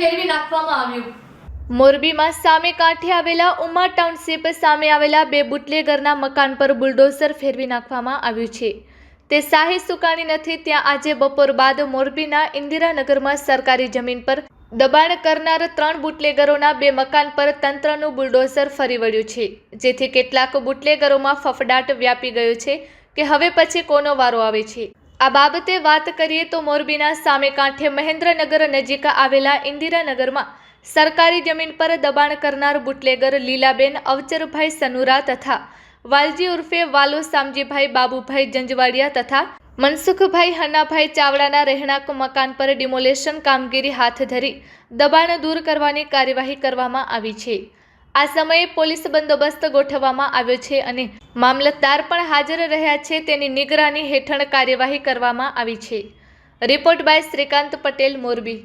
ફેરવી નાખવામાં આવ્યું। મોરબીમાં સામે કાંઠે આવેલા ઉમા ટાઉનશીપ સામે આવેલા બે બુટલેગરના મકાન પર બુલડોઝર ફેરવી નાખવામાં આવ્યું છે। તે શાહી સુકાની નથી ત્યાં આજે બપોર બાદ મોરબીના ઇન્દિરાનગરમાં સરકારી જમીન પર દબાણ કરનાર 3 બુટલેગરોના બે મકાન પર તંત્રનું બુલડોઝર ફરી વળ્યું છે, જેથી કેટલાક બુટલેગરોમાં ફફડાટ વ્યાપી ગયો છે કે હવે પછી કોનો વારો આવે છે। આ બાબતે વાત કરીએ તો મોરબીના સામે કાંઠે મહેન્દ્રનગર નજીક આવેલા ઇન્દિરાનગરમાં સરકારી જમીન પર દબાણ કરનાર બુટલેગર લીલાબેન અવચરભાઈ સનુરા તથા વાલજી ઉર્ફે વાલો શામજીભાઈ બાબુભાઈ જંજવાડિયા તથા મનસુખભાઈ હનાભાઈ ચાવડાના રહેણાંક મકાન પર ડિમોલેશન કામગીરી હાથ ધરી દબાણ દૂર કરવાની કાર્યવાહી કરવામાં આવી છે। આ સમયે પોલીસ બંદોબસ્ત ગોઠવવામાં આવ્યો છે અને મામલતદાર પણ હાજર રહ્યા છે। તેની નિગરાની હેઠળ કાર્યવાહી કરવામાં આવી છે। Report by Shrikant Patel, Morbi.